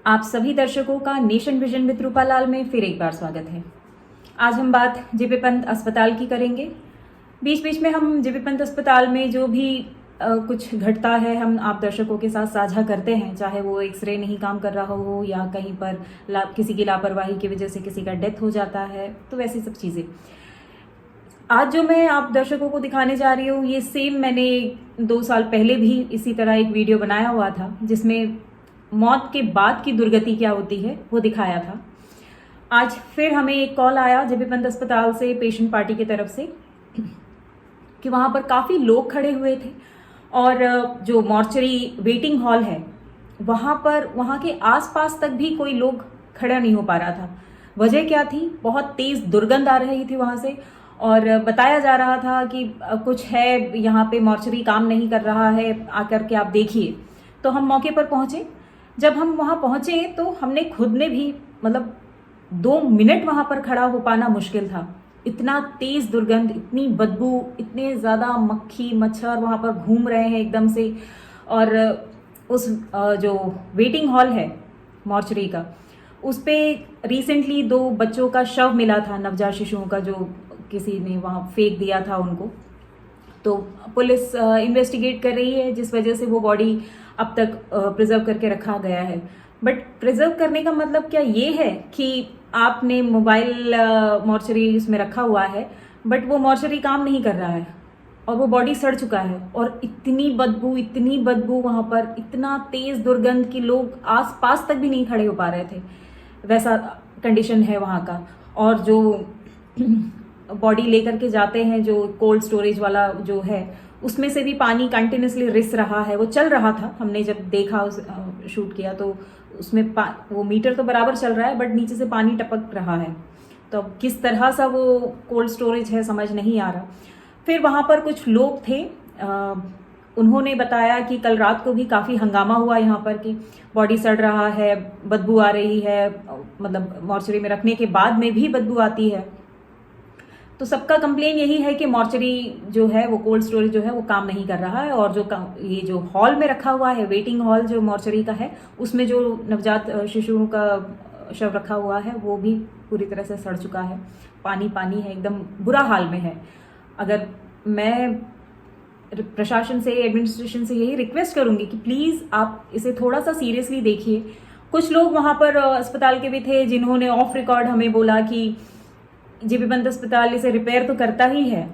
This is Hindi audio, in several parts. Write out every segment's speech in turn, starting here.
आप सभी दर्शकों का नेशन विजन विद रूपालाल में फिर एक बार स्वागत है। आज हम बात जेबी पंत अस्पताल की करेंगे। बीच बीच में हम जेबी पंत अस्पताल में जो भी कुछ घटता है हम आप दर्शकों के साथ साझा करते हैं, चाहे वो एक्सरे नहीं काम कर रहा हो या कहीं पर किसी की लापरवाही की वजह से किसी का डेथ हो जाता है, तो वैसी सब चीज़ें। आज जो मैं आप दर्शकों को दिखाने जा रही हूँ, ये सेम मैंने 2 साल पहले भी इसी तरह एक वीडियो बनाया हुआ था जिसमें मौत के बाद की दुर्गति क्या होती है वो दिखाया था। आज फिर हमें एक कॉल आया जेबी पंत अस्पताल से पेशेंट पार्टी की तरफ से कि वहाँ पर काफ़ी लोग खड़े हुए थे और जो मॉर्चरी वेटिंग हॉल है वहाँ पर वहाँ के आसपास तक भी कोई लोग खड़ा नहीं हो पा रहा था। वजह क्या थी? बहुत तेज़ दुर्गंध आ रही थी वहाँ से और बताया जा रहा था कि कुछ है यहाँ पे, मॉर्चरी काम नहीं कर रहा है, आकर के आप देखिए। तो हम मौके पर पहुँचे। जब हम वहाँ पहुँचे तो हमने खुद ने भी 2 मिनट वहाँ पर खड़ा हो पाना मुश्किल था। इतना तेज़ दुर्गंध, इतनी बदबू, इतने ज़्यादा मक्खी मच्छर वहाँ पर घूम रहे हैं एकदम से। और उस जो वेटिंग हॉल है मॉर्चरी का, उस पर रिसेंटली 2 बच्चों का शव मिला था, नवजात शिशुओं का, जो किसी ने वहाँ फेंक दिया था उनको। तो पुलिस इन्वेस्टिगेट कर रही है, जिस वजह से वो बॉडी अब तक प्रिजर्व करके रखा गया है। बट प्रिजर्व करने का मतलब क्या ये है कि आपने मोबाइल मॉर्चरी इसमें रखा हुआ है बट वो मॉर्चरी काम नहीं कर रहा है और वो बॉडी सड़ चुका है और इतनी बदबू वहाँ पर, इतना तेज़ दुर्गंध कि लोग आस पास तक भी नहीं खड़े हो पा रहे थे, वैसा कंडीशन है वहाँ का। और जो बॉडी लेकर के जाते हैं, जो कोल्ड स्टोरेज वाला जो है, उसमें से भी पानी कंटिन्यूसली रिस रहा है। वो चल रहा था, हमने जब देखा उस शूट किया तो उसमें वो मीटर तो बराबर चल रहा है बट नीचे से पानी टपक रहा है। तो अब किस तरह सा वो कोल्ड स्टोरेज है समझ नहीं आ रहा। फिर वहाँ पर कुछ लोग थे, उन्होंने बताया कि कल रात को भी काफ़ी हंगामा हुआ यहाँ पर कि बॉडी सड़ रहा है, बदबू आ रही है, मॉर्चरी में रखने के बाद में भी बदबू आती है। तो सबका कंप्लेन यही है कि मॉर्चरी जो है, वो कोल्ड स्टोरेज जो है वो काम नहीं कर रहा है। और ये जो हॉल में रखा हुआ है, वेटिंग हॉल जो मॉर्चरी का है, उसमें जो नवजात शिशुओं का शव रखा हुआ है वो भी पूरी तरह से सड़ चुका है, पानी है, एकदम बुरा हाल में है। अगर मैं प्रशासन से, एडमिनिस्ट्रेशन से यही रिक्वेस्ट करूंगी कि प्लीज़ आप इसे थोड़ा सा सीरियसली देखिए। कुछ लोग वहाँ पर अस्पताल के भी थे जिन्होंने ऑफ रिकॉर्ड हमें बोला कि जेबी पंत अस्पताल इसे रिपेयर तो करता ही है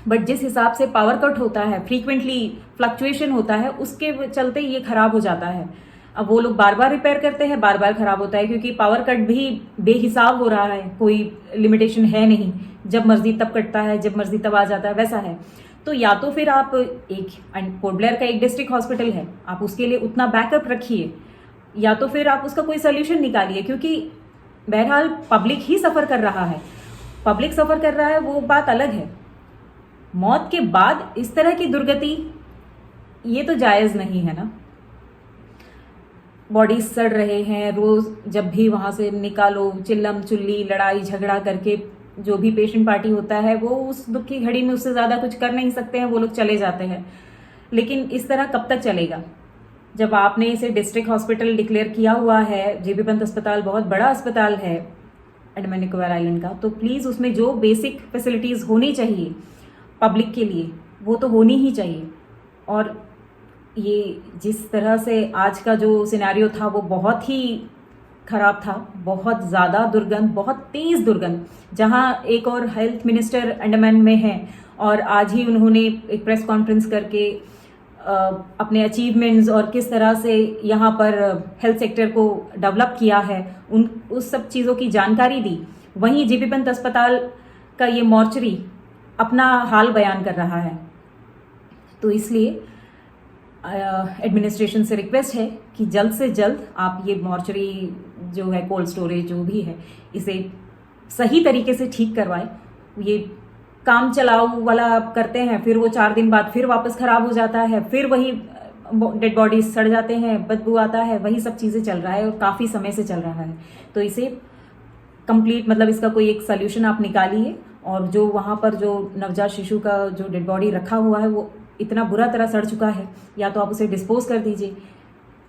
बट जिस हिसाब से पावर कट होता है, फ्रीक्वेंटली फ्लक्चुएशन होता है, उसके चलते ये खराब हो जाता है। अब वो लोग बार बार रिपेयर करते हैं, बार बार खराब होता है क्योंकि पावर कट भी बेहिसाब हो रहा है, कोई लिमिटेशन है नहीं, जब मर्जी तब कटता है, जब मर्जी तब आ जाता है, वैसा है। तो या तो फिर आप पोर्ट ब्लेयर का एक डिस्ट्रिक्ट हॉस्पिटल है, आप उसके लिए उतना बैकअप रखिए, या तो फिर आप उसका कोई सोल्यूशन निकालिए, क्योंकि बहरहाल पब्लिक ही सफ़र कर रहा है। पब्लिक सफ़र कर रहा है वो बात अलग है, मौत के बाद इस तरह की दुर्गति ये तो जायज़ नहीं है ना। बॉडी सड़ रहे हैं, रोज़ जब भी वहाँ से निकालो, चिल्लम चुल्ली लड़ाई झगड़ा करके जो भी पेशेंट पार्टी होता है वो उस दुख की घड़ी में उससे ज़्यादा कुछ कर नहीं सकते हैं, वो लोग चले जाते हैं। लेकिन इस तरह कब तक चलेगा? जब आपने इसे डिस्ट्रिक्ट हॉस्पिटल डिक्लेयर किया हुआ है, जेबी पंत अस्पताल बहुत बड़ा अस्पताल है अंडमान निकोबार आइलैंड का, तो प्लीज़ उसमें जो बेसिक फैसिलिटीज़ होनी चाहिए पब्लिक के लिए वो तो होनी ही चाहिए। और ये जिस तरह से आज का जो सिनेरियो था वो बहुत ही ख़राब था, बहुत ज़्यादा दुर्गंध, बहुत तेज़ दुर्गंध। जहाँ एक और हेल्थ मिनिस्टर अंडमान में हैं और आज ही उन्होंने एक प्रेस कॉन्फ्रेंस करके अपने अचीवमेंट्स और किस तरह से यहाँ पर हेल्थ सेक्टर को डेवलप किया है, उस सब चीज़ों की जानकारी दी। वहीं जेबी पंत अस्पताल का ये मॉर्चरी अपना हाल बयान कर रहा है। तो इसलिए एडमिनिस्ट्रेशन से रिक्वेस्ट है कि जल्द से जल्द आप ये मॉर्चरी जो है, कोल्ड स्टोरेज जो भी है, इसे सही तरीके से ठीक करवाएं। ये काम चलाओ वाला आप करते हैं, फिर वो 4 दिन बाद फिर वापस ख़राब हो जाता है, फिर वही डेड बॉडीज सड़ जाते हैं, बदबू आता है, वही सब चीज़ें चल रहा है और काफ़ी समय से चल रहा है। तो इसे कंप्लीट इसका कोई एक सोल्यूशन आप निकालिए। और जो वहाँ पर जो नवजात शिशु का जो डेड बॉडी रखा हुआ है वो इतना बुरा तरह सड़ चुका है, या तो आप उसे डिस्पोज कर दीजिए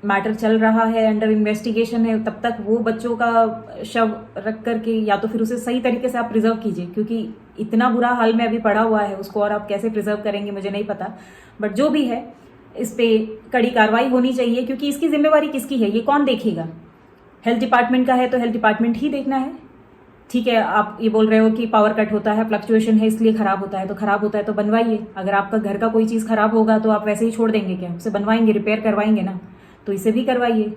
मैटर चल रहा है, अंडर इन्वेस्टिगेशन है, तब तक वो बच्चों का शव रख करके या तो फिर उसे सही तरीके से आप प्रिजर्व कीजिए, क्योंकि इतना बुरा हाल में अभी पड़ा हुआ है उसको, और आप कैसे प्रिजर्व करेंगे मुझे नहीं पता। बट जो भी है इस पे कड़ी कार्रवाई होनी चाहिए, क्योंकि इसकी जिम्मेवारी किसकी है, ये कौन देखेगा? हेल्थ डिपार्टमेंट का है तो हेल्थ डिपार्टमेंट ही देखना है। ठीक है, आप ये बोल रहे हो कि पावर कट होता है, फ्लक्चुएशन है इसलिए खराब होता है, तो खराब होता है तो बनवाइए। अगर आपका घर का कोई चीज़ खराब होगा तो आप वैसे ही छोड़ देंगे क्या? उसे बनवाएंगे, रिपेयर करवाएंगे ना, तो इसे भी करवाइए,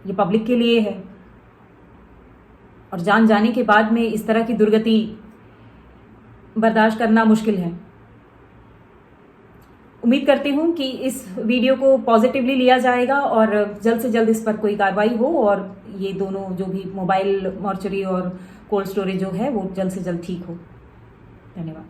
ये पब्लिक के लिए है। और जान जाने के बाद में इस तरह की दुर्गति बर्दाश्त करना मुश्किल है। उम्मीद करती हूँ कि इस वीडियो को पॉजिटिवली लिया जाएगा और जल्द से जल्द इस पर कोई कार्रवाई हो, और ये दोनों जो भी मोबाइल मॉर्चरी और कोल्ड स्टोरेज जो है वो जल्द से जल्द ठीक हो। धन्यवाद।